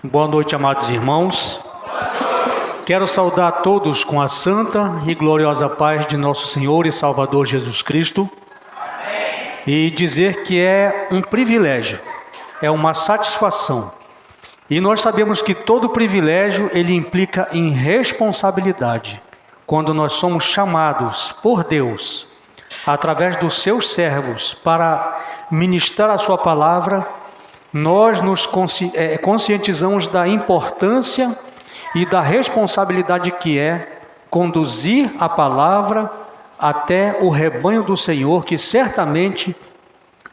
Boa noite, amados irmãos. Quero saudar a todos com a santa e gloriosa paz de nosso Senhor e Salvador Jesus Cristo. Amém. E dizer que é um privilégio, é uma satisfação. E nós sabemos que todo privilégio ele implica em responsabilidade. Quando nós somos chamados por Deus, através dos seus servos, para ministrar a sua palavra, nós nos conscientizamos da importância e da responsabilidade que é conduzir a palavra até o rebanho do Senhor, que certamente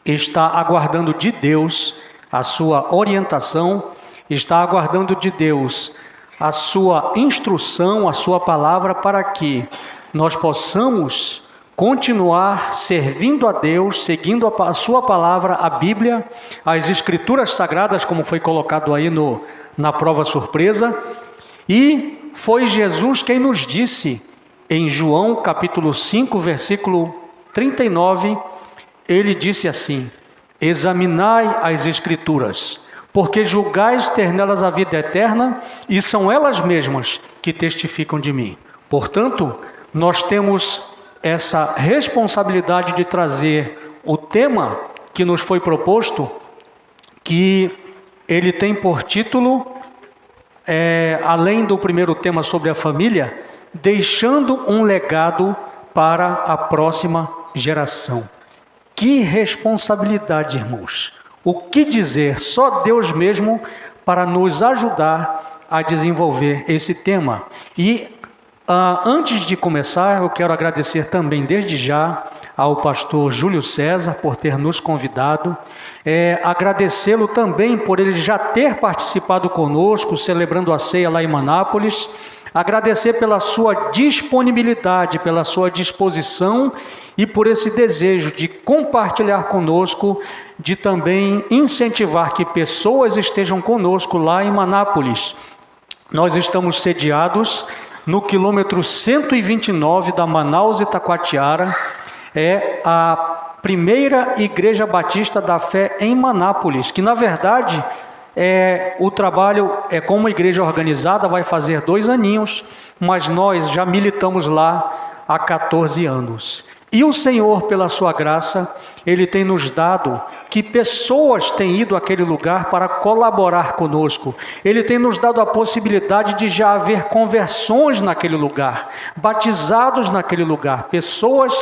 está aguardando de Deus a sua orientação, está aguardando de Deus a sua instrução, a sua palavra, para que nós possamos continuar servindo a Deus, seguindo a sua palavra, a Bíblia, as Escrituras Sagradas, como foi colocado aí na prova surpresa. E foi Jesus quem nos disse, em João capítulo 5, versículo 39, ele disse assim: examinai as Escrituras, porque julgais ter nelas a vida eterna, e são elas mesmas que testificam de mim. Portanto, nós temos essa responsabilidade de trazer o tema que nos foi proposto, que ele tem por título, além do primeiro tema sobre a família, deixando um legado para a próxima geração. Que responsabilidade, irmãos! O que dizer? Só Deus mesmo para nos ajudar a desenvolver esse tema. E antes de começar, eu quero agradecer também desde já ao pastor Júlio César por ter nos convidado, agradecê-lo também por ele já ter participado conosco, celebrando a ceia lá em Manápolis, agradecer pela sua disponibilidade, pela sua disposição e por esse desejo de compartilhar conosco, de também incentivar que pessoas estejam conosco lá em Manápolis. Nós estamos sediados no quilômetro 129 da Manaus-Itacoatiara, é a primeira Igreja Batista da Fé em Manápolis, que na verdade o trabalho é como igreja organizada, vai fazer 2 aninhos, mas nós já militamos lá há 14 anos. E o Senhor, pela sua graça, Ele tem nos dado que pessoas têm ido àquele lugar para colaborar conosco. Ele tem nos dado a possibilidade de já haver conversões naquele lugar, batizados naquele lugar, pessoas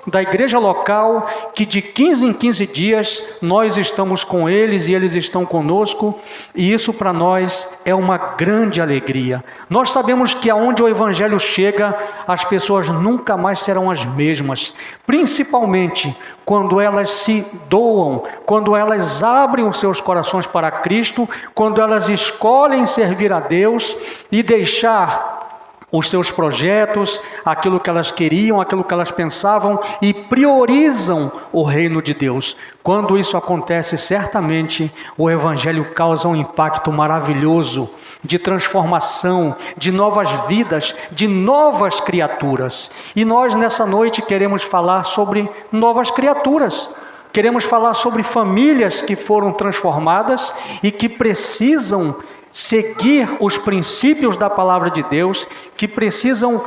da igreja local que de 15 em 15 dias nós estamos com eles e eles estão conosco, e isso para nós é uma grande alegria. Nós sabemos que aonde o Evangelho chega, as pessoas nunca mais serão as mesmas, principalmente quando elas se doam, quando elas abrem os seus corações para Cristo, quando elas escolhem servir a Deus e deixar os seus projetos, aquilo que elas queriam, aquilo que elas pensavam, e priorizam o reino de Deus. Quando isso acontece, certamente o Evangelho causa um impacto maravilhoso de transformação, de novas vidas, de novas criaturas. E nós nessa noite queremos falar sobre novas criaturas. Queremos falar sobre famílias que foram transformadas e que precisam seguir os princípios da palavra de Deus, que precisam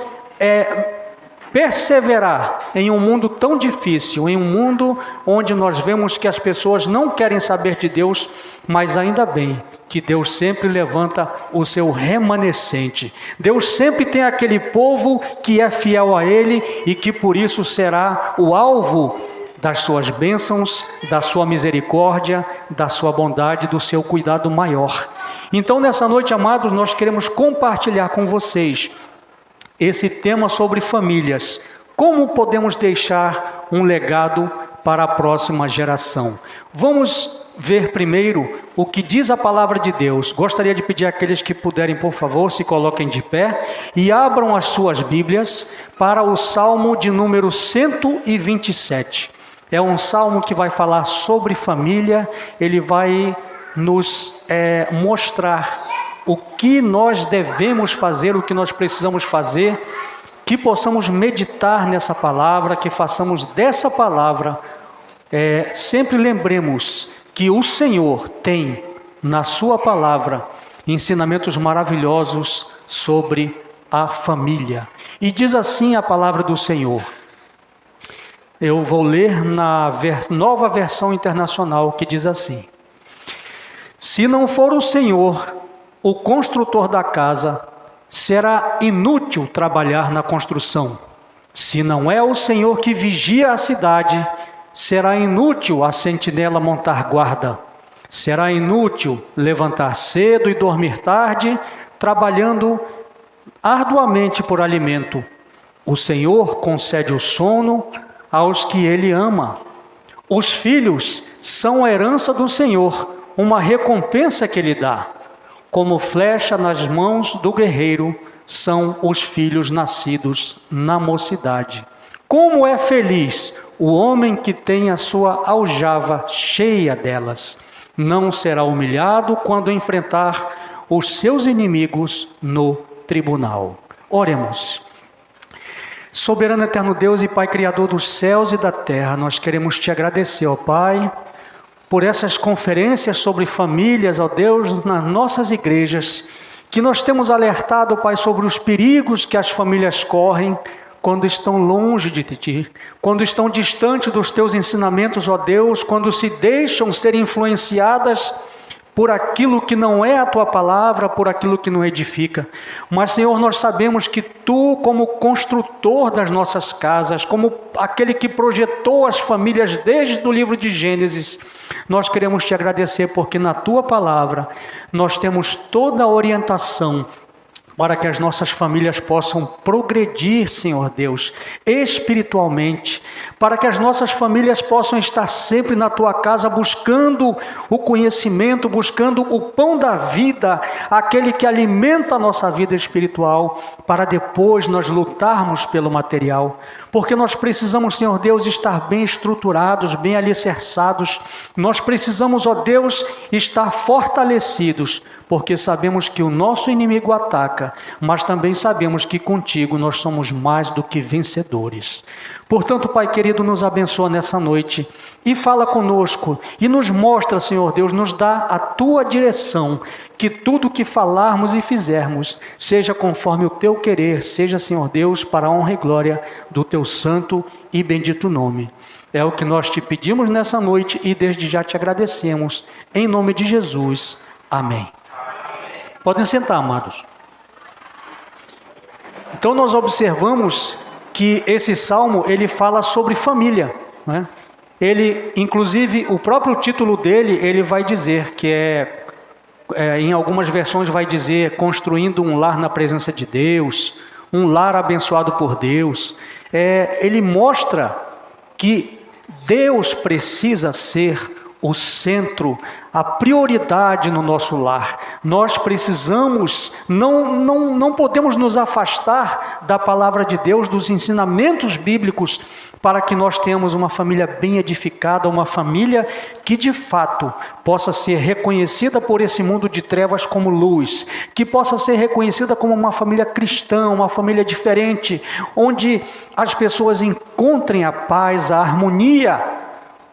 perseverar em um mundo tão difícil, em um mundo onde nós vemos que as pessoas não querem saber de Deus, mas ainda bem que Deus sempre levanta o seu remanescente. Deus sempre tem aquele povo que é fiel a Ele e que por isso será o alvo das suas bênçãos, da sua misericórdia, da sua bondade, do seu cuidado maior. Então, nessa noite, amados, nós queremos compartilhar com vocês esse tema sobre famílias. Como podemos deixar um legado para a próxima geração? Vamos ver primeiro o que diz a palavra de Deus. Gostaria de pedir àqueles que puderem, por favor, se coloquem de pé e abram as suas Bíblias para o Salmo de número 127. É um salmo que vai falar sobre família, ele vai nos mostrar o que nós devemos fazer, o que nós precisamos fazer, que possamos meditar nessa palavra, que façamos dessa palavra, sempre lembremos que o Senhor tem na sua palavra ensinamentos maravilhosos sobre a família. E diz assim a palavra do Senhor. Eu vou ler na nova versão internacional, que diz assim: se não for o Senhor, o construtor da casa, será inútil trabalhar na construção. Se não é o Senhor que vigia a cidade, será inútil a sentinela montar guarda. Será inútil levantar cedo e dormir tarde, trabalhando arduamente por alimento. O Senhor concede o sono aos que Ele ama. Os filhos são a herança do Senhor, uma recompensa que Ele dá. Como flecha nas mãos do guerreiro, são os filhos nascidos na mocidade. Como é feliz o homem que tem a sua aljava cheia delas. Não será humilhado quando enfrentar os seus inimigos no tribunal. Oremos. Soberano eterno Deus e Pai Criador dos céus e da terra, nós queremos te agradecer, ó Pai, por essas conferências sobre famílias, ó Deus, nas nossas igrejas, que nós temos alertado, Pai, sobre os perigos que as famílias correm quando estão longe de Ti, quando estão distantes dos Teus ensinamentos, ó Deus, quando se deixam ser influenciadas por aquilo que não é a Tua palavra, por aquilo que não edifica. Mas, Senhor, nós sabemos que Tu, como construtor das nossas casas, como aquele que projetou as famílias desde o livro de Gênesis, nós queremos Te agradecer porque na Tua palavra nós temos toda a orientação para que as nossas famílias possam progredir, Senhor Deus, espiritualmente, para que as nossas famílias possam estar sempre na Tua casa buscando o conhecimento, buscando o pão da vida, aquele que alimenta a nossa vida espiritual, para depois nós lutarmos pelo material, porque nós precisamos, Senhor Deus, estar bem estruturados, bem alicerçados, nós precisamos, ó Deus, estar fortalecidos, porque sabemos que o nosso inimigo ataca, mas também sabemos que contigo nós somos mais do que vencedores. Portanto, Pai querido, nos abençoa nessa noite e fala conosco e nos mostra, Senhor Deus, nos dá a Tua direção, que tudo que falarmos e fizermos seja conforme o Teu querer, seja, Senhor Deus, para a honra e glória do Teu santo e bendito nome. É o que nós Te pedimos nessa noite e desde já Te agradecemos, em nome de Jesus. Amém. Podem sentar, amados. Então nós observamos que esse salmo, ele fala sobre família, né? Ele, inclusive, o próprio título dele, ele vai dizer que em algumas versões vai dizer construindo um lar na presença de Deus, um lar abençoado por Deus. Ele mostra que Deus precisa ser o centro, a prioridade no nosso lar. Nós precisamos, não podemos nos afastar da palavra de Deus, dos ensinamentos bíblicos, para que nós tenhamos uma família bem edificada, uma família que de fato possa ser reconhecida por esse mundo de trevas como luz, que possa ser reconhecida como uma família cristã, uma família diferente, onde as pessoas encontrem a paz, a harmonia.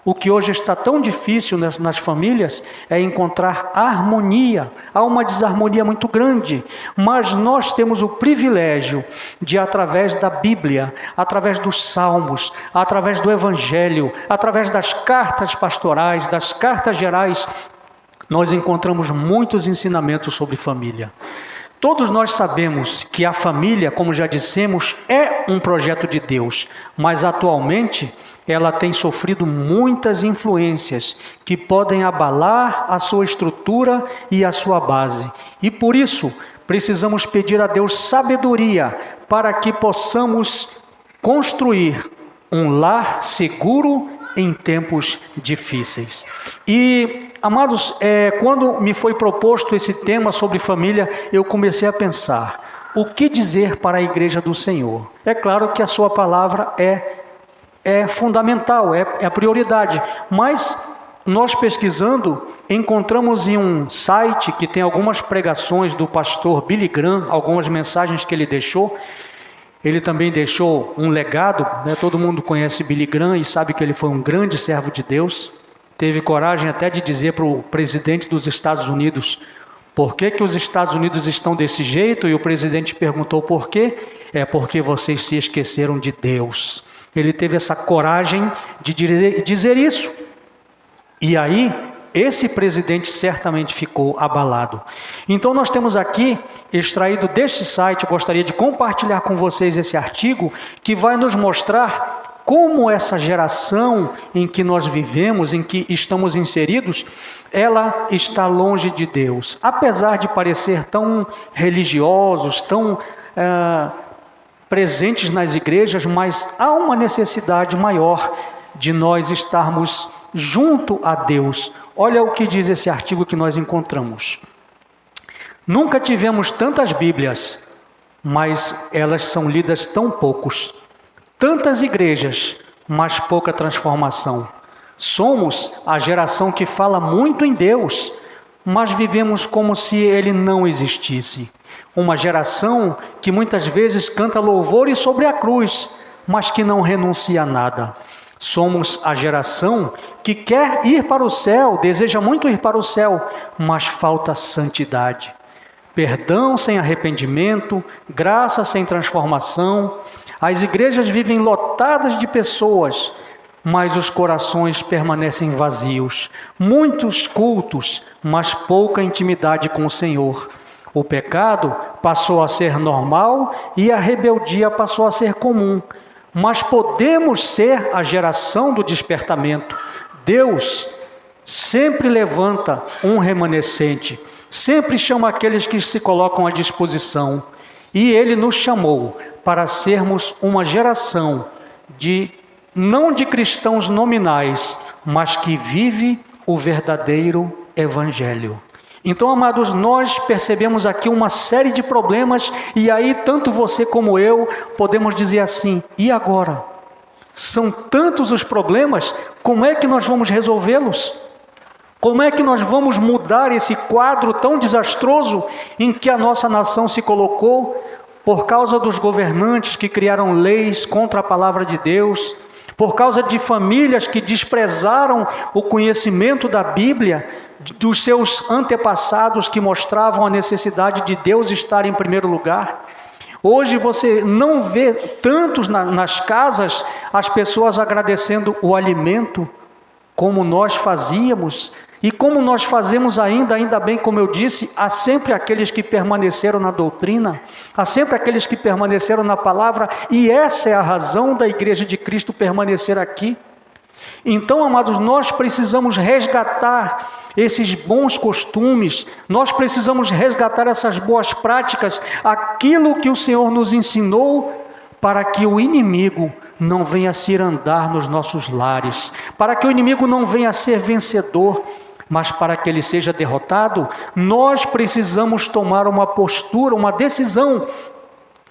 O que hoje está tão difícil nas famílias é encontrar harmonia. Há uma desarmonia muito grande, mas nós temos o privilégio de, através da Bíblia, através dos salmos, através do Evangelho, através das cartas pastorais, das cartas gerais, nós encontramos muitos ensinamentos sobre família. Todos nós sabemos que a família, como já dissemos, é um projeto de Deus, mas atualmente ela tem sofrido muitas influências que podem abalar a sua estrutura e a sua base. E por isso, precisamos pedir a Deus sabedoria para que possamos construir um lar seguro em tempos difíceis. E, amados, quando me foi proposto esse tema sobre família, eu comecei a pensar, o que dizer para a igreja do Senhor? É claro que a sua palavra é fundamental, é a prioridade, mas nós pesquisando, encontramos em um site que tem algumas pregações do pastor Billy Graham, algumas mensagens que ele deixou. Ele também deixou um legado, né? Todo mundo conhece Billy Graham e sabe que ele foi um grande servo de Deus. Teve coragem até de dizer para o presidente dos Estados Unidos, Por que que os Estados Unidos estão desse jeito? E o presidente perguntou por quê? É porque vocês se esqueceram de Deus. Ele teve essa coragem de dizer isso. E aí, esse presidente certamente ficou abalado. Então nós temos aqui, extraído deste site, eu gostaria de compartilhar com vocês esse artigo, que vai nos mostrar como essa geração em que nós vivemos, em que estamos inseridos, ela está longe de Deus. Apesar de parecer tão religiosos, tão presentes nas igrejas, mas há uma necessidade maior de nós estarmos junto a Deus. Olha o que diz esse artigo que nós encontramos. Nunca tivemos tantas Bíblias, mas elas são lidas tão poucos. Tantas igrejas, mas pouca transformação. Somos a geração que fala muito em Deus, mas vivemos como se Ele não existisse. Uma geração que muitas vezes canta louvores sobre a cruz, mas que não renuncia a nada. Somos a geração que quer ir para o céu, deseja muito ir para o céu, mas falta santidade. Perdão sem arrependimento, graça sem transformação. As igrejas vivem lotadas de pessoas, mas os corações permanecem vazios. Muitos cultos, mas pouca intimidade com o Senhor. O pecado passou a ser normal e a rebeldia passou a ser comum. Mas podemos ser a geração do despertamento. Deus sempre levanta um remanescente, sempre chama aqueles que se colocam à disposição. E Ele nos chamou para sermos uma geração não de cristãos nominais, mas que vive o verdadeiro Evangelho. Então, amados, nós percebemos aqui uma série de problemas, e aí tanto você como eu podemos dizer assim: e agora? São tantos os problemas, como é que nós vamos resolvê-los? Como é que nós vamos mudar esse quadro tão desastroso em que a nossa nação se colocou por causa dos governantes que criaram leis contra a palavra de Deus, por causa de famílias que desprezaram o conhecimento da Bíblia, dos seus antepassados que mostravam a necessidade de Deus estar em primeiro lugar? Hoje você não vê tantos nas casas as pessoas agradecendo o alimento como nós fazíamos. E como nós fazemos ainda bem, como eu disse, há sempre aqueles que permaneceram na doutrina, há sempre aqueles que permaneceram na palavra, e essa é a razão da Igreja de Cristo permanecer aqui. Então, amados, nós precisamos resgatar esses bons costumes, nós precisamos resgatar essas boas práticas, aquilo que o Senhor nos ensinou, para que o inimigo não venha cirandar nos nossos lares, para que o inimigo não venha ser vencedor, mas para que ele seja derrotado, nós precisamos tomar uma postura, uma decisão,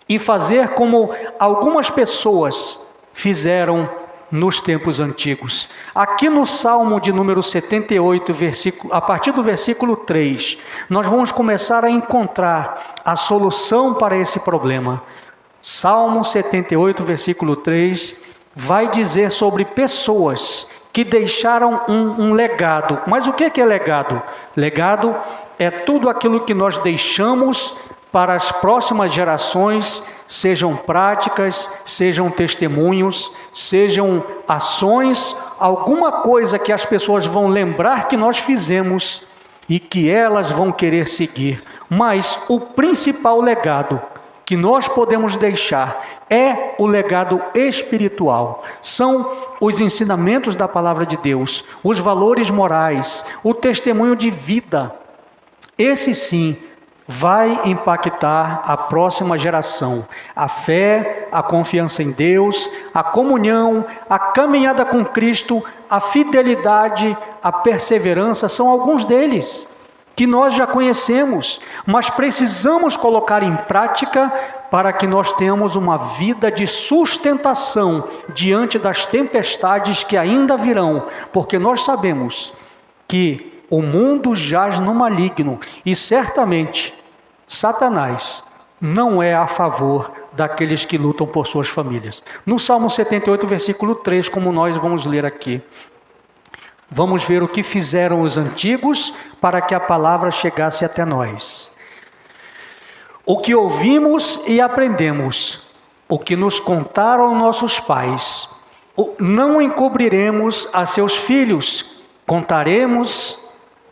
e fazer como algumas pessoas fizeram nos tempos antigos. Aqui no Salmo de número 78, a partir do versículo 3, nós vamos começar a encontrar a solução para esse problema. Salmo 78, versículo 3, vai dizer sobre pessoas que deixaram um legado. Mas o que é legado? Legado é tudo aquilo que nós deixamos para as próximas gerações, sejam práticas, sejam testemunhos, sejam ações, alguma coisa que as pessoas vão lembrar que nós fizemos e que elas vão querer seguir. Mas o principal legado que nós podemos deixar é o legado espiritual. São os ensinamentos da palavra de Deus, os valores morais, o testemunho de vida. Esse sim vai impactar a próxima geração. A fé, a confiança em Deus, a comunhão, a caminhada com Cristo, a fidelidade, a perseverança, são alguns deles que nós já conhecemos, mas precisamos colocar em prática para que nós tenhamos uma vida de sustentação diante das tempestades que ainda virão, porque nós sabemos que o mundo jaz no maligno e certamente Satanás não é a favor daqueles que lutam por suas famílias. No Salmo 78, versículo 3, como nós vamos ler aqui: Vamos ver o que fizeram os antigos para que a palavra chegasse até nós. O que ouvimos e aprendemos, o que nos contaram nossos pais, não encobriremos a seus filhos, contaremos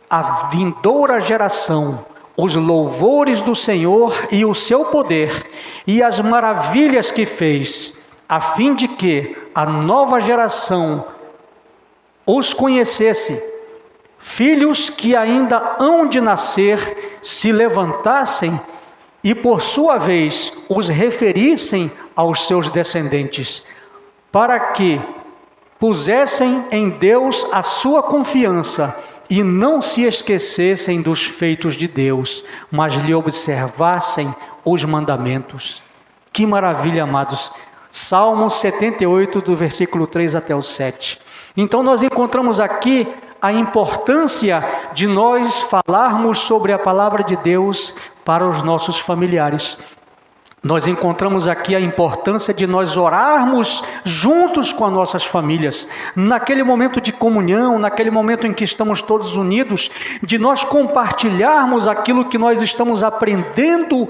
à vindoura geração os louvores do Senhor e o seu poder e as maravilhas que fez, a fim de que a nova geração os conhecesse. Filhos que ainda hão de nascer se levantassem e por sua vez os referissem aos seus descendentes, para que pusessem em Deus a sua confiança e não se esquecessem dos feitos de Deus, mas lhe observassem os mandamentos. Que maravilha, amados! Salmo 78, do versículo 3 até o 7. Então nós encontramos aqui a importância de nós falarmos sobre a palavra de Deus para os nossos familiares. Nós encontramos aqui a importância de nós orarmos juntos com as nossas famílias, naquele momento de comunhão, naquele momento em que estamos todos unidos, de nós compartilharmos aquilo que nós estamos aprendendo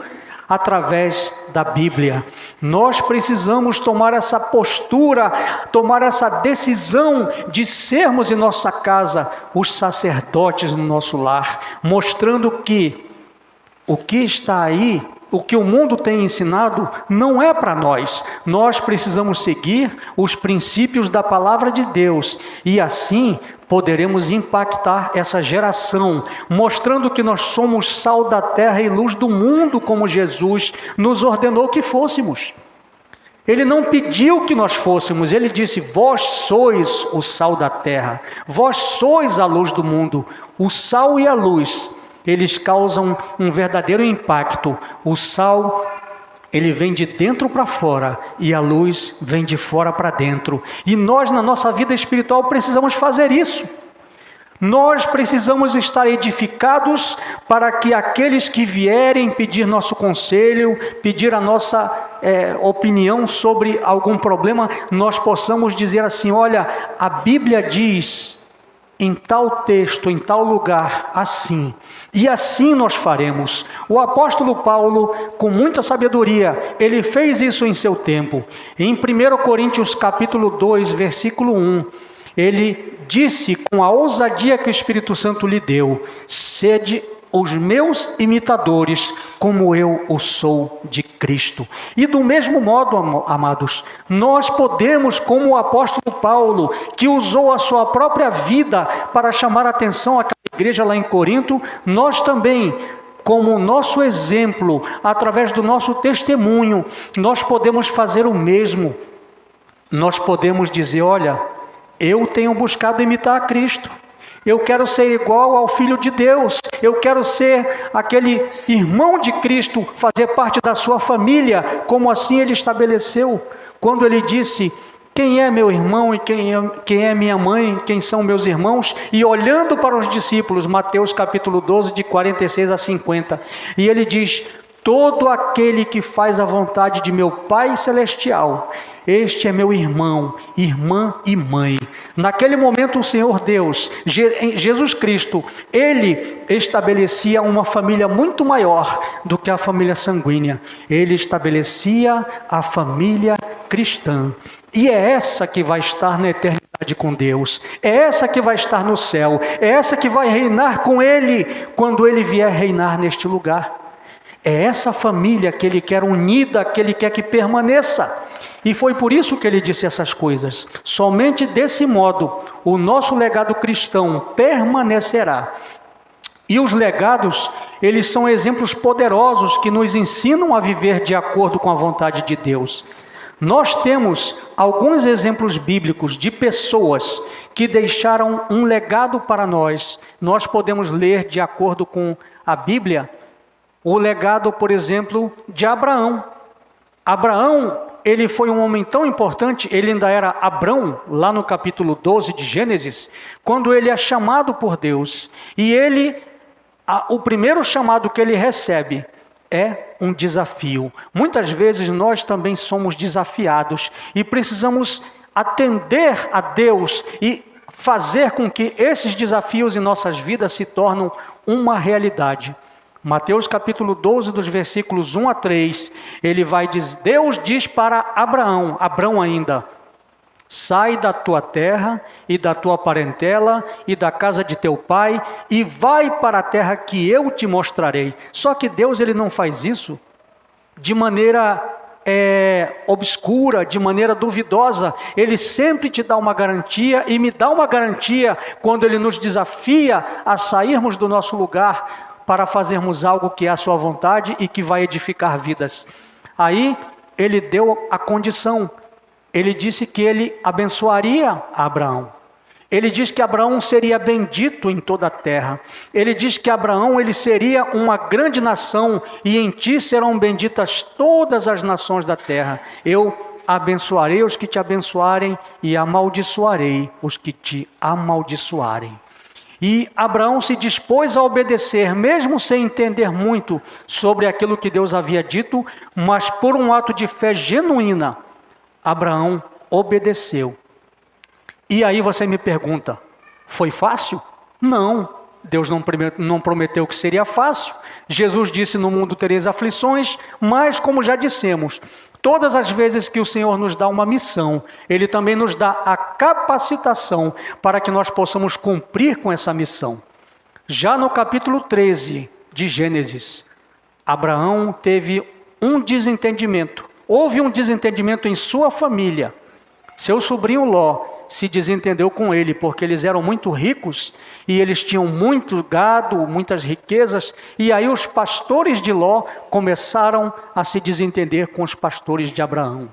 através da Bíblia. Nós precisamos tomar essa postura, tomar essa decisão de sermos em nossa casa os sacerdotes no nosso lar, mostrando que o que está aí, o que o mundo tem ensinado, não é para nós. Nós precisamos seguir os princípios da palavra de Deus e assim poderemos impactar essa geração, mostrando que nós somos sal da terra e luz do mundo, como Jesus nos ordenou que fôssemos. Ele não pediu que nós fôssemos, ele disse: vós sois o sal da terra, vós sois a luz do mundo. O sal e a luz, eles causam um verdadeiro impacto. O sal, ele vem de dentro para fora e a luz vem de fora para dentro. E nós, na nossa vida espiritual, precisamos fazer isso. Nós precisamos estar edificados para que aqueles que vierem pedir nosso conselho, pedir a nossa opinião sobre algum problema, nós possamos dizer assim: olha, a Bíblia diz em tal texto, em tal lugar, assim. E assim nós faremos. O apóstolo Paulo, com muita sabedoria, ele fez isso em seu tempo. Em 1 Coríntios capítulo 2, versículo 1, ele disse com a ousadia que o Espírito Santo lhe deu: sede os meus imitadores, como eu o sou de Cristo. E do mesmo modo, amados, nós podemos, como o apóstolo Paulo, que usou a sua própria vida para chamar a atenção àquela igreja lá em Corinto, nós também, como nosso exemplo, através do nosso testemunho, nós podemos fazer o mesmo. Nós podemos dizer: olha, eu tenho buscado imitar a Cristo. Eu quero ser igual ao Filho de Deus. Eu quero ser aquele irmão de Cristo, fazer parte da sua família, como assim ele estabeleceu, quando ele disse: quem é meu irmão e quem é minha mãe, quem são meus irmãos? E olhando para os discípulos, Mateus capítulo 12, de 46 a 50, e ele diz: todo aquele que faz a vontade de meu Pai Celestial, este é meu irmão, irmã e mãe. Naquele momento o Senhor Deus, Jesus Cristo, Ele estabelecia uma família muito maior do que a família sanguínea. Ele estabelecia a família cristã. E é essa que vai estar na eternidade com Deus. É essa que vai estar no céu. É essa que vai reinar com Ele quando Ele vier reinar neste lugar. É essa família que Ele quer unida, que Ele quer que permaneça. E foi por isso que Ele disse essas coisas. Somente desse modo o nosso legado cristão permanecerá. E os legados, eles são exemplos poderosos que nos ensinam a viver de acordo com a vontade de Deus. Nós temos alguns exemplos bíblicos de pessoas que deixaram um legado para nós. Nós podemos ler, de acordo com a Bíblia, o legado, por exemplo, de Abraão. Abraão, ele foi um homem tão importante, ele ainda era Abrão, lá no capítulo 12 de Gênesis, quando ele é chamado por Deus. E o primeiro chamado que ele recebe é um desafio. Muitas vezes nós também somos desafiados e precisamos atender a Deus e fazer com que esses desafios em nossas vidas se tornem uma realidade. Mateus capítulo 12, dos versículos 1 a 3, ele vai dizer, Deus diz para Abrão ainda, sai da tua terra e da tua parentela e da casa de teu pai e vai para a terra que eu te mostrarei. Só que Deus, ele não faz isso de maneira obscura, de maneira duvidosa. Ele sempre te dá uma garantia e me dá uma garantia quando ele nos desafia a sairmos do nosso lugar para fazermos algo que é a sua vontade e que vai edificar vidas. Aí ele deu a condição. Ele disse que ele abençoaria Abraão. Ele diz que Abraão seria bendito em toda a terra. Ele diz que Abraão, ele seria uma grande nação e em ti serão benditas todas as nações da terra. Eu abençoarei os que te abençoarem e amaldiçoarei os que te amaldiçoarem. E Abraão se dispôs a obedecer, mesmo sem entender muito sobre aquilo que Deus havia dito, mas por um ato de fé genuína, Abraão obedeceu. E aí você me pergunta, foi fácil? Não, Deus não prometeu que seria fácil. Jesus disse, no mundo tereis aflições, mas como já dissemos, todas as vezes que o Senhor nos dá uma missão, Ele também nos dá a capacitação para que nós possamos cumprir com essa missão. Já no capítulo 13 de Gênesis, Abraão teve um desentendimento. Houve um desentendimento em sua família. Seu sobrinho Ló se desentendeu com ele, porque eles eram muito ricos e eles tinham muito gado, muitas riquezas, e aí os pastores de Ló começaram a se desentender com os pastores de Abraão.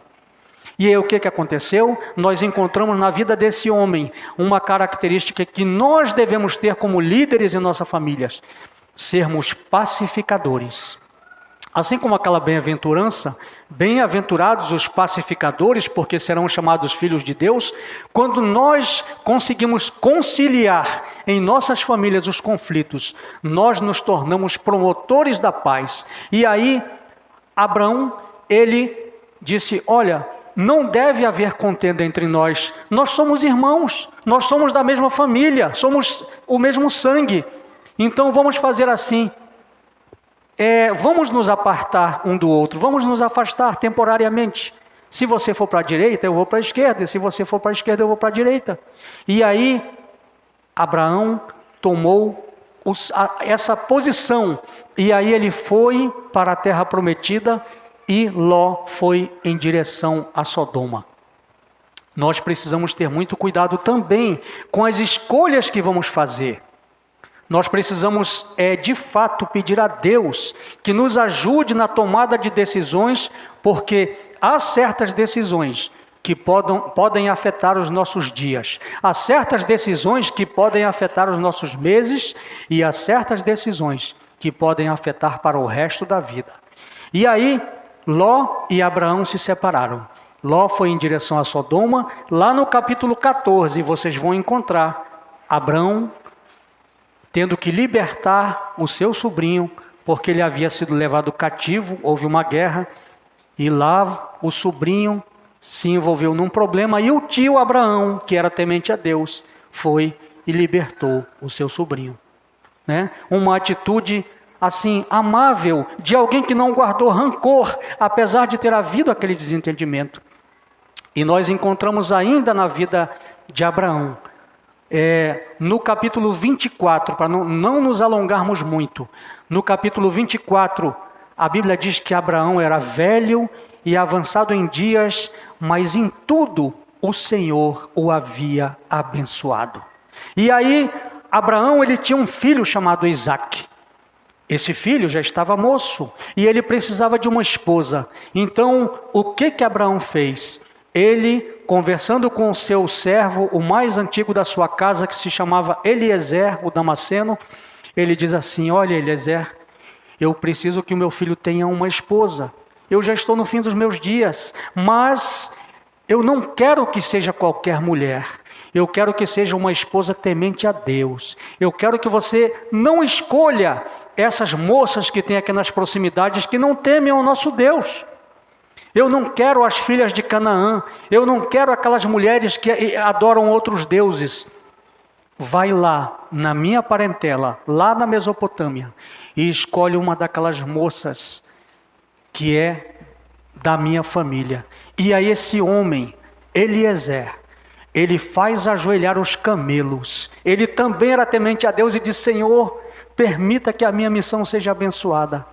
E aí o que aconteceu? Nós encontramos na vida desse homem uma característica que nós devemos ter como líderes em nossas famílias: sermos pacificadores. Assim como aquela bem-aventurança, bem-aventurados os pacificadores, porque serão chamados filhos de Deus. Quando nós conseguimos conciliar em nossas famílias os conflitos, nós nos tornamos promotores da paz. E aí, Abraão, ele disse, olha, não deve haver contenda entre nós. Nós somos irmãos, nós somos da mesma família, somos o mesmo sangue. Então vamos fazer assim. Vamos nos apartar um do outro, vamos nos afastar temporariamente. Se você for para a direita, eu vou para a esquerda, e se você for para a esquerda, eu vou para a direita. E aí, Abraão tomou essa posição, e aí ele foi para a terra prometida, e Ló foi em direção a Sodoma. Nós precisamos ter muito cuidado também com as escolhas que vamos fazer. Nós precisamos, de fato, pedir a Deus que nos ajude na tomada de decisões, porque há certas decisões que podem afetar os nossos dias. Há certas decisões que podem afetar os nossos meses e há certas decisões que podem afetar para o resto da vida. E aí, Ló e Abraão se separaram. Ló foi em direção a Sodoma. Lá no capítulo 14, vocês vão encontrar Abraão tendo que libertar o seu sobrinho, porque ele havia sido levado cativo, houve uma guerra, e lá o sobrinho se envolveu num problema, e o tio Abraão, que era temente a Deus, foi e libertou o seu sobrinho. Uma atitude assim, amável, de alguém que não guardou rancor, apesar de ter havido aquele desentendimento. E nós encontramos ainda na vida de Abraão, no capítulo 24, para não nos alongarmos muito, no capítulo 24, a Bíblia diz que Abraão era velho e avançado em dias, mas em tudo o Senhor o havia abençoado. E aí, Abraão, ele tinha um filho chamado Isaque. Esse filho já estava moço e ele precisava de uma esposa. Então, o que Abraão fez? Ele, conversando com o seu servo, o mais antigo da sua casa, que se chamava Eliezer, o Damasceno, ele diz assim, olha Eliezer, eu preciso que o meu filho tenha uma esposa. Eu já estou no fim dos meus dias, mas eu não quero que seja qualquer mulher. Eu quero que seja uma esposa temente a Deus. Eu quero que você não escolha essas moças que tem aqui nas proximidades que não temem ao nosso Deus. Eu não quero as filhas de Canaã. Eu não quero aquelas mulheres que adoram outros deuses. vai lá na minha parentela, lá na Mesopotâmia, e escolhe uma daquelas moças que é da minha família. E aí esse homem, Eliezer, ele faz ajoelhar os camelos. Ele também era temente a Deus e diz: Senhor, permita que a minha missão seja abençoada.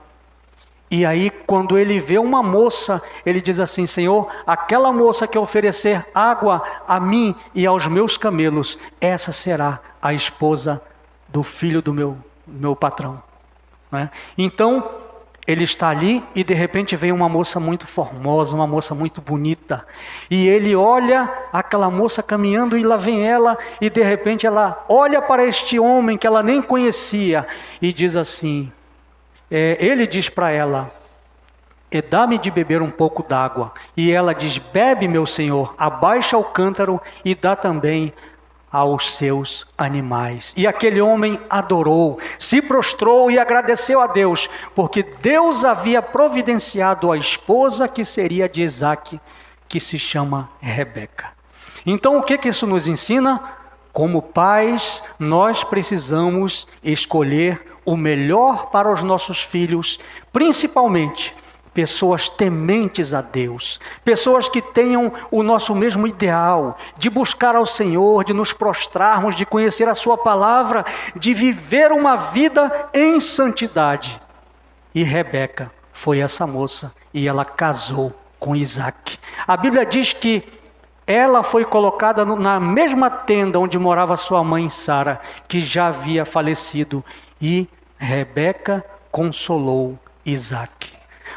E aí, quando ele vê uma moça, ele diz assim: Senhor, aquela moça que oferecer água a mim e aos meus camelos, essa será a esposa do filho do meu patrão. Né? Então, ele está ali e de repente vem uma moça muito formosa, uma moça muito bonita. E ele olha aquela moça caminhando e lá vem ela, e de repente ela olha para este homem que ela nem conhecia e diz assim, ele diz para ela: dá-me de beber um pouco d'água. E ela diz: bebe, meu senhor, abaixa o cântaro e dá também aos seus animais. E aquele homem adorou, se prostrou e agradeceu a Deus, porque Deus havia providenciado a esposa que seria de Isaque, que se chama Rebeca. Então o que isso nos ensina? Como pais, nós precisamos escolher o melhor para os nossos filhos, principalmente pessoas tementes a Deus, pessoas que tenham o nosso mesmo ideal, de buscar ao Senhor, de nos prostrarmos, de conhecer a sua palavra, de viver uma vida em santidade. E Rebeca foi essa moça, e ela casou com Isaque. A Bíblia diz que ela foi colocada na mesma tenda onde morava sua mãe Sara, que já havia falecido, e Rebeca consolou Isaque.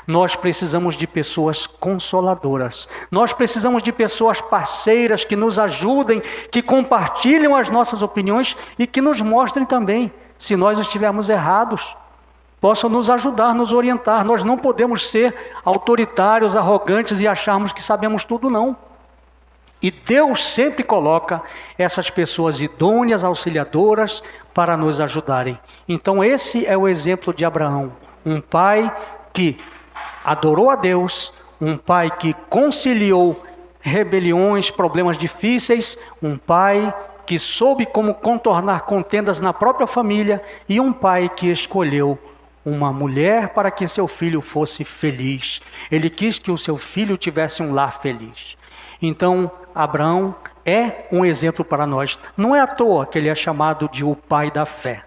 Nós precisamos de pessoas consoladoras. Nós precisamos de pessoas parceiras que nos ajudem, que compartilham as nossas opiniões e que nos mostrem também, se nós estivermos errados, possam nos ajudar, nos orientar. Nós não podemos ser autoritários, arrogantes e acharmos que sabemos tudo, não. E Deus sempre coloca essas pessoas idôneas, auxiliadoras, para nos ajudarem. Então esse é o exemplo de Abraão, um pai que adorou a Deus, um pai que conciliou rebeliões, problemas difíceis, um pai que soube como contornar contendas na própria família e um pai que escolheu uma mulher para que seu filho fosse feliz. Ele quis que o seu filho tivesse um lar feliz. Então, Abraão é um exemplo para nós. Não é à toa que ele é chamado de o pai da fé.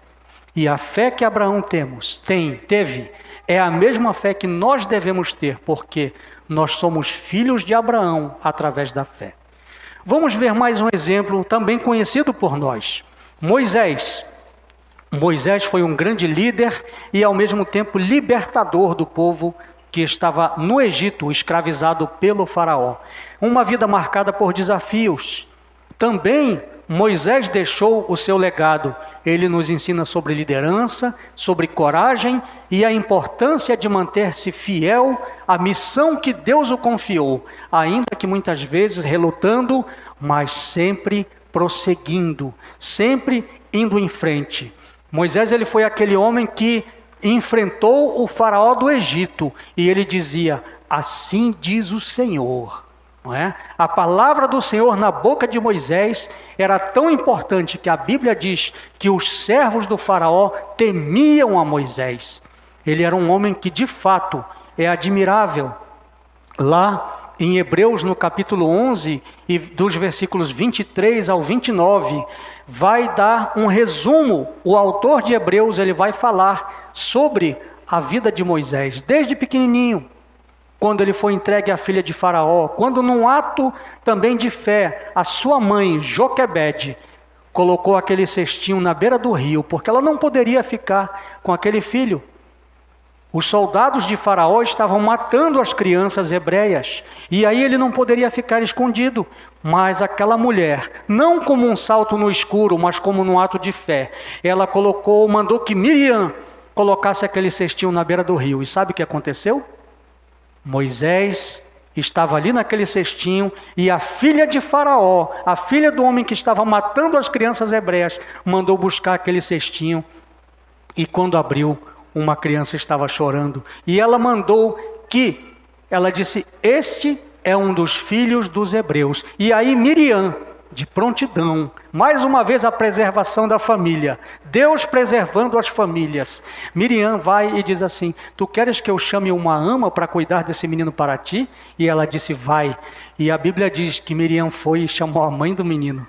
E a fé que Abraão teve, é a mesma fé que nós devemos ter, porque nós somos filhos de Abraão através da fé. Vamos ver mais um exemplo também conhecido por nós. Moisés. Moisés foi um grande líder e ao mesmo tempo libertador do povo que estava no Egito, escravizado pelo faraó. Uma vida marcada por desafios. Também Moisés deixou o seu legado. Ele nos ensina sobre liderança, sobre coragem e a importância de manter-se fiel à missão que Deus o confiou, ainda que muitas vezes relutando, mas sempre prosseguindo, sempre indo em frente. Moisés, ele foi aquele homem que enfrentou o faraó do Egito e ele dizia: assim diz o Senhor. Não é? A palavra do Senhor na boca de Moisés era tão importante que a Bíblia diz que os servos do faraó temiam a Moisés. Ele era um homem que de fato é admirável. Lá em Hebreus, no capítulo 11, e dos versículos 23 ao 29, vai dar um resumo. O autor de Hebreus, ele vai falar sobre a vida de Moisés, desde pequenininho, quando ele foi entregue à filha de Faraó, quando num ato também de fé, a sua mãe, Joquebede, colocou aquele cestinho na beira do rio, porque ela não poderia ficar com aquele filho. Os soldados de Faraó estavam matando as crianças hebreias, e aí ele não poderia ficar escondido, mas aquela mulher, não como um salto no escuro, mas como num ato de fé, ela mandou que Miriam colocasse aquele cestinho na beira do rio, e sabe o que aconteceu? Moisés estava ali naquele cestinho e a filha de Faraó, a filha do homem que estava matando as crianças hebreias, mandou buscar aquele cestinho e quando abriu, uma criança estava chorando. E ela ela disse: este é um dos filhos dos hebreus. E aí Miriam de prontidão. Mais uma vez a preservação da família. Deus preservando as famílias. Miriam vai e diz assim: tu queres que eu chame uma ama para cuidar desse menino para ti? E ela disse: vai. E a Bíblia diz que Miriam foi e chamou a mãe do menino.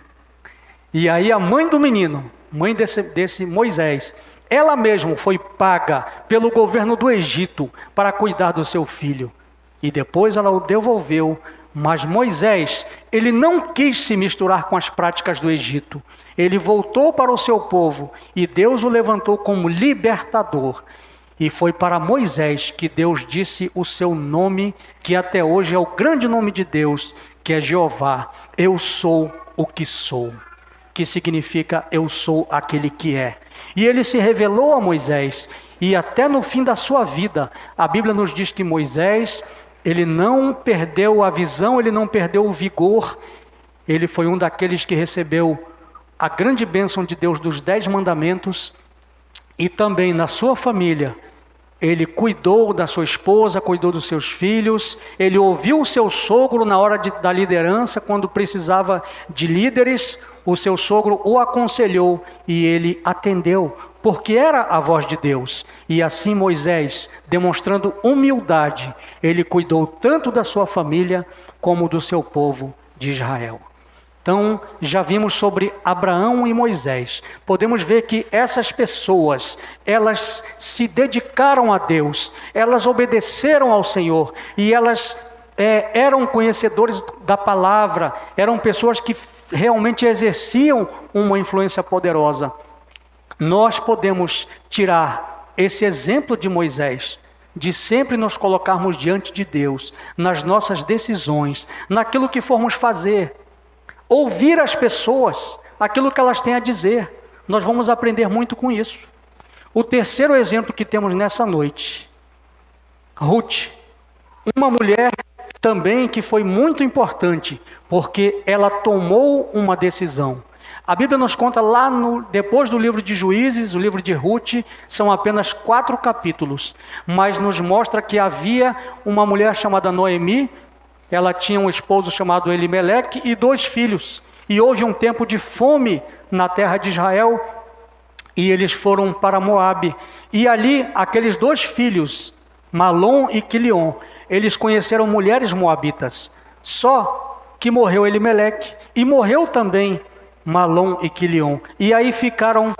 E aí a mãe do menino, mãe desse Moisés, ela mesma foi paga pelo governo do Egito para cuidar do seu filho. E depois ela o devolveu. Mas Moisés, ele não quis se misturar com as práticas do Egito. Ele voltou para o seu povo e Deus o levantou como libertador. E foi para Moisés que Deus disse o seu nome, que até hoje é o grande nome de Deus, que é Jeová. Eu sou o que sou, que significa eu sou aquele que é. E ele se revelou a Moisés, e até no fim da sua vida, a Bíblia nos diz que Moisés, ele não perdeu a visão, ele não perdeu o vigor, ele foi um daqueles que recebeu a grande bênção de Deus dos 10 mandamentos, e também na sua família, ele cuidou da sua esposa, cuidou dos seus filhos, ele ouviu o seu sogro na hora da liderança, quando precisava de líderes, o seu sogro o aconselhou e ele atendeu, porque era a voz de Deus. E assim Moisés, demonstrando humildade, ele cuidou tanto da sua família como do seu povo de Israel. Então, já vimos sobre Abraão e Moisés. Podemos ver que essas pessoas, elas se dedicaram a Deus, elas obedeceram ao Senhor, e elas eram conhecedores da palavra, eram pessoas que realmente exerciam uma influência poderosa. Nós podemos tirar esse exemplo de Moisés, de sempre nos colocarmos diante de Deus, nas nossas decisões, naquilo que formos fazer, ouvir as pessoas, aquilo que elas têm a dizer. Nós vamos aprender muito com isso. O terceiro exemplo que temos nessa noite, Ruth, uma mulher também que foi muito importante, porque ela tomou uma decisão. A Bíblia nos conta lá depois do livro de Juízes, o livro de Ruth, são apenas 4 capítulos, mas nos mostra que havia uma mulher chamada Noemi. Ela tinha um esposo chamado Elimeleque e 2 filhos. E houve um tempo de fome na terra de Israel, e eles foram para Moabe. E ali, aqueles 2 filhos, Malom e Quilion, eles conheceram mulheres moabitas. Só que morreu Elimeleque, e morreu também Malom e Quilion. E aí ficaram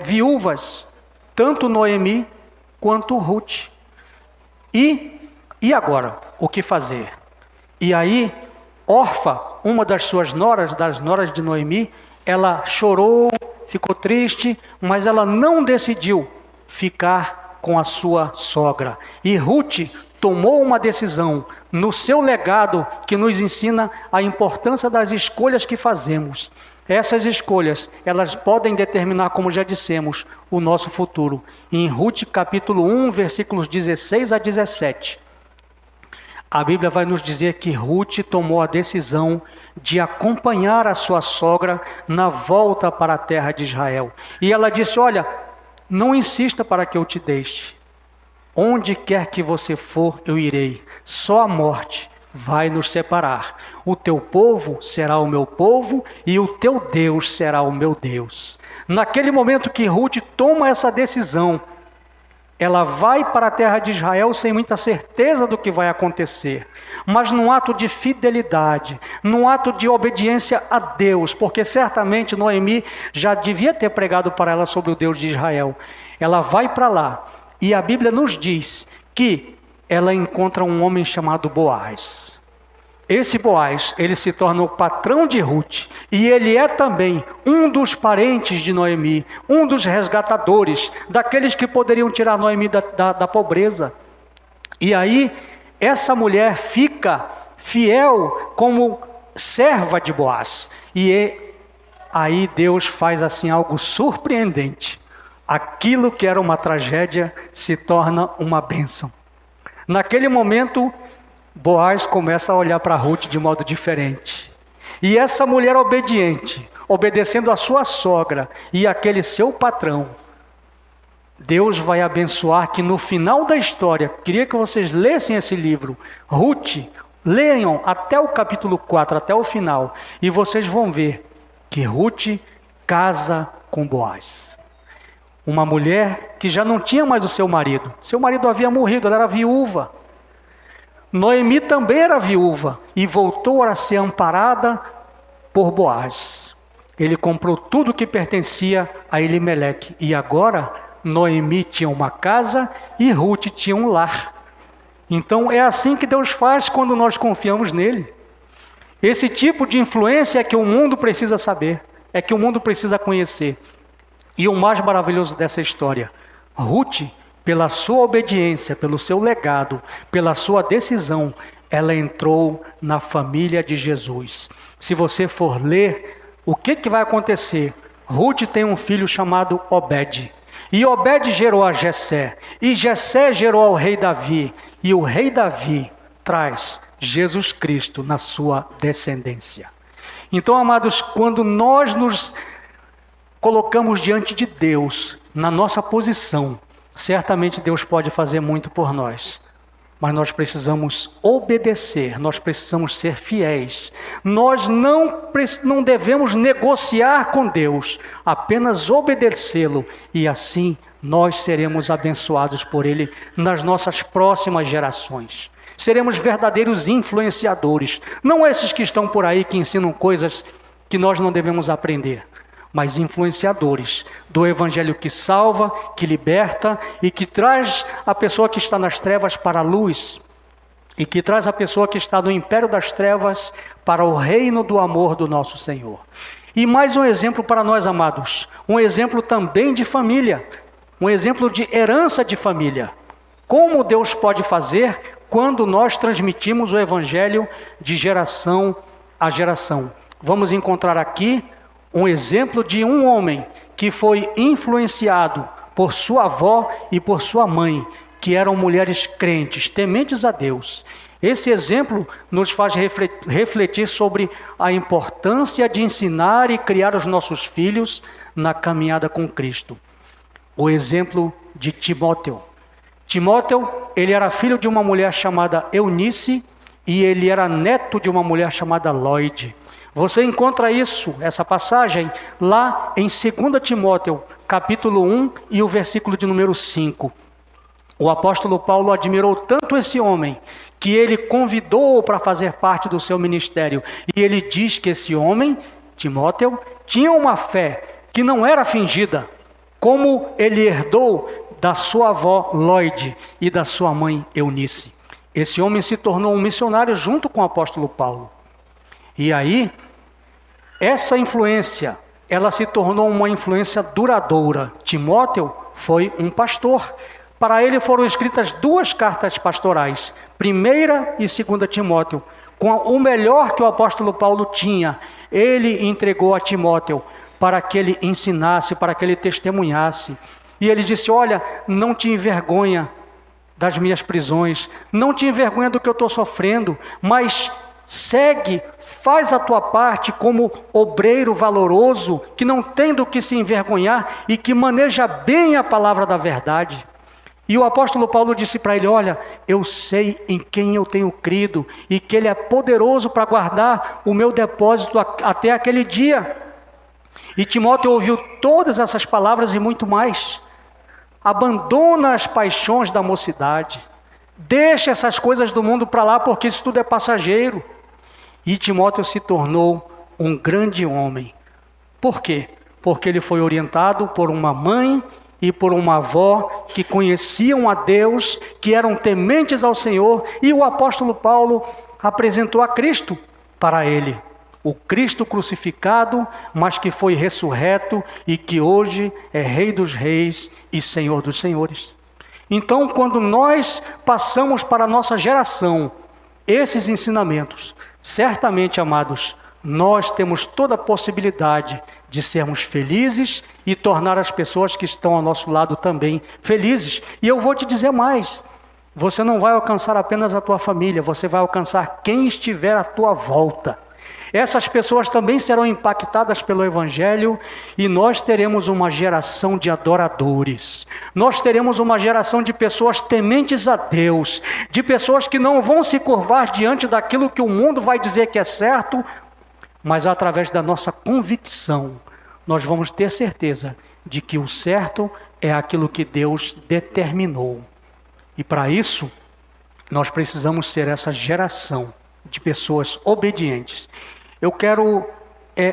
viúvas, tanto Noemi quanto Ruth. E agora, o que fazer? E aí, Orfa, uma das suas noras, das noras de Noemi, ela chorou, ficou triste, mas ela não decidiu ficar com a sua sogra. E Ruth tomou uma decisão no seu legado que nos ensina a importância das escolhas que fazemos. Essas escolhas, elas podem determinar, como já dissemos, o nosso futuro. Em Ruth capítulo 1, versículos 16 a 17, a Bíblia vai nos dizer que Ruth tomou a decisão de acompanhar a sua sogra na volta para a terra de Israel. E ela disse: olha, não insista para que eu te deixe. Onde quer que você for, eu irei. Só a morte vai nos separar. O teu povo será o meu povo e o teu Deus será o meu Deus. Naquele momento que Ruth toma essa decisão, ela vai para a terra de Israel sem muita certeza do que vai acontecer, mas num ato de fidelidade, num ato de obediência a Deus, porque certamente Noemi já devia ter pregado para ela sobre o Deus de Israel. Ela vai para lá, e a Bíblia nos diz que ela encontra um homem chamado Boaz. Esse Boaz, ele se torna o patrão de Ruth, e ele é também um dos parentes de Noemi, um dos resgatadores, daqueles que poderiam tirar Noemi da pobreza. E aí, essa mulher fica fiel como serva de Boaz. E aí Deus faz assim algo surpreendente. Aquilo que era uma tragédia se torna uma bênção. Naquele momento, Boaz começa a olhar para Ruth de modo diferente. E essa mulher obediente, obedecendo a sua sogra e aquele seu patrão, Deus vai abençoar que no final da história, queria que vocês lessem esse livro, Ruth, Leiam até o capítulo 4, até o final, e vocês vão ver que Ruth casa com Boaz. Uma mulher que já não tinha mais o seu marido. Seu marido havia morrido, ela era viúva. Noemi também era viúva e voltou a ser amparada por Boaz. Ele comprou tudo que pertencia a Elimeleque. E agora, Noemi tinha uma casa e Ruth tinha um lar. Então é assim que Deus faz quando nós confiamos nele. Esse tipo de influência é que o mundo precisa saber, é que o mundo precisa conhecer. E o mais maravilhoso dessa história, Ruth, pela sua obediência, pelo seu legado, pela sua decisão, ela entrou na família de Jesus. Se você for ler, o que vai acontecer? Ruth tem um filho chamado Obed. E Obed gerou a Jessé. E Jessé gerou ao rei Davi. E o rei Davi traz Jesus Cristo na sua descendência. Então, amados, quando nós nos colocamos diante de Deus, na nossa posição, certamente Deus pode fazer muito por nós. Mas nós precisamos obedecer, nós precisamos ser fiéis. Nós não devemos negociar com Deus, apenas obedecê-lo. E assim nós seremos abençoados por Ele nas nossas próximas gerações. Seremos verdadeiros influenciadores. Não esses que estão por aí que ensinam coisas que nós não devemos aprender, mas influenciadores do Evangelho que salva, que liberta e que traz a pessoa que está nas trevas para a luz e que traz a pessoa que está no império das trevas para o reino do amor do nosso Senhor. E mais um exemplo para nós, amados, um exemplo também de família, um exemplo de herança de família. Como Deus pode fazer quando nós transmitimos o Evangelho de geração a geração? Vamos encontrar aqui um exemplo de um homem que foi influenciado por sua avó e por sua mãe, que eram mulheres crentes, tementes a Deus. Esse exemplo nos faz refletir sobre a importância de ensinar e criar os nossos filhos na caminhada com Cristo. O exemplo de Timóteo. Timóteo, ele era filho de uma mulher chamada Eunice e ele era neto de uma mulher chamada Lóide. Você encontra essa passagem, lá em 2 Timóteo, capítulo 1 e o versículo de número 5. O apóstolo Paulo admirou tanto esse homem, que ele convidou para fazer parte do seu ministério. E ele diz que esse homem, Timóteo, tinha uma fé que não era fingida, como ele herdou da sua avó Lóide e da sua mãe Eunice. Esse homem se tornou um missionário junto com o apóstolo Paulo. E aí, essa influência, ela se tornou uma influência duradoura. Timóteo foi um pastor. Para ele foram escritas 2 cartas pastorais, 1ª e 2 Timóteo. Com o melhor que o apóstolo Paulo tinha, ele entregou a Timóteo para que ele ensinasse, para que ele testemunhasse. E ele disse: olha, não te envergonha das minhas prisões, não te envergonha do que eu estou sofrendo, mas segue, faz a tua parte como obreiro valoroso, que não tem do que se envergonhar e que maneja bem a palavra da verdade. E o apóstolo Paulo disse para ele: olha, eu sei em quem eu tenho crido e que ele é poderoso para guardar o meu depósito até aquele dia. E Timóteo ouviu todas essas palavras e muito mais. Abandona as paixões da mocidade, deixa essas coisas do mundo para lá, porque isso tudo é passageiro. E Timóteo se tornou um grande homem. Por quê? Porque ele foi orientado por uma mãe e por uma avó que conheciam a Deus, que eram tementes ao Senhor, e o apóstolo Paulo apresentou a Cristo para ele. O Cristo crucificado, mas que foi ressurreto e que hoje é Rei dos Reis e Senhor dos Senhores. Então, quando nós passamos para a nossa geração esses ensinamentos, certamente, amados, nós temos toda a possibilidade de sermos felizes e tornar as pessoas que estão ao nosso lado também felizes. E eu vou te dizer mais: você não vai alcançar apenas a tua família, você vai alcançar quem estiver à tua volta. Essas pessoas também serão impactadas pelo Evangelho e nós teremos uma geração de adoradores. Nós teremos uma geração de pessoas tementes a Deus, de pessoas que não vão se curvar diante daquilo que o mundo vai dizer que é certo, mas através da nossa convicção, nós vamos ter certeza de que o certo é aquilo que Deus determinou. E para isso, nós precisamos ser essa geração de pessoas obedientes. Eu quero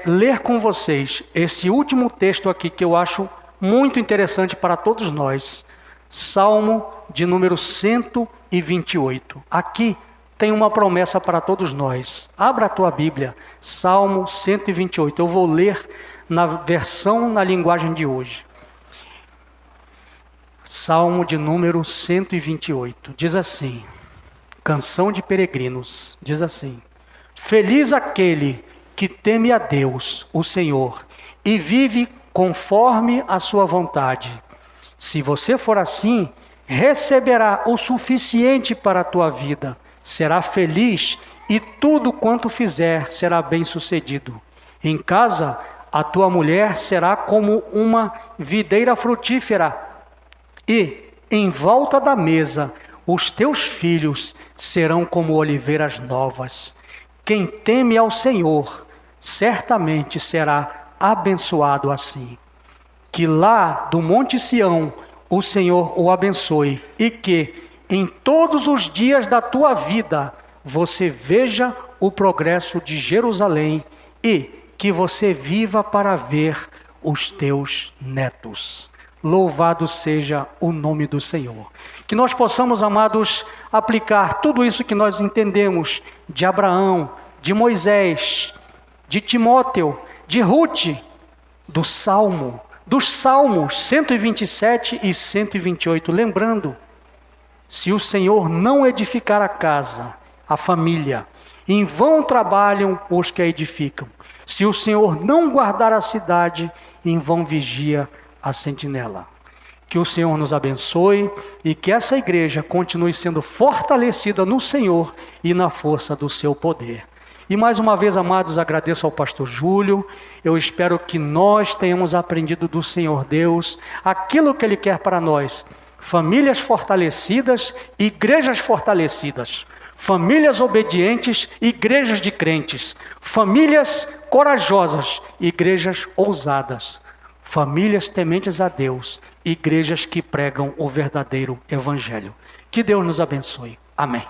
ler com vocês esse último texto aqui que eu acho muito interessante para todos nós. Salmo de número 128. Aqui tem uma promessa para todos nós. Abra a tua Bíblia, Salmo 128. Eu vou ler na versão, na linguagem de hoje. Salmo de número 128. Diz assim, canção de peregrinos, diz assim: feliz aquele que teme a Deus, o Senhor, e vive conforme a sua vontade. Se você for assim, receberá o suficiente para a tua vida, será feliz e tudo quanto fizer será bem-sucedido. Em casa, a tua mulher será como uma videira frutífera, e em volta da mesa os teus filhos serão como oliveiras novas. Quem teme ao Senhor, certamente será abençoado assim. Que lá do Monte Sião o Senhor o abençoe, e que em todos os dias da tua vida você veja o progresso de Jerusalém e que você viva para ver os teus netos. Louvado seja o nome do Senhor. Que nós possamos, amados, aplicar tudo isso que nós entendemos de Abraão, de Moisés, de Timóteo, de Ruth, dos Salmos 127 e 128. Lembrando, se o Senhor não edificar a casa, a família, em vão trabalham os que a edificam. Se o Senhor não guardar a cidade, em vão vigia a sentinela. Que o Senhor nos abençoe e que essa igreja continue sendo fortalecida no Senhor e na força do seu poder. E mais uma vez, amados, agradeço ao pastor Júlio. Eu espero que nós tenhamos aprendido do Senhor Deus aquilo que Ele quer para nós. Famílias fortalecidas, igrejas fortalecidas. Famílias obedientes, igrejas de crentes. Famílias corajosas, igrejas ousadas. Famílias tementes a Deus, igrejas que pregam o verdadeiro evangelho. Que Deus nos abençoe. Amém.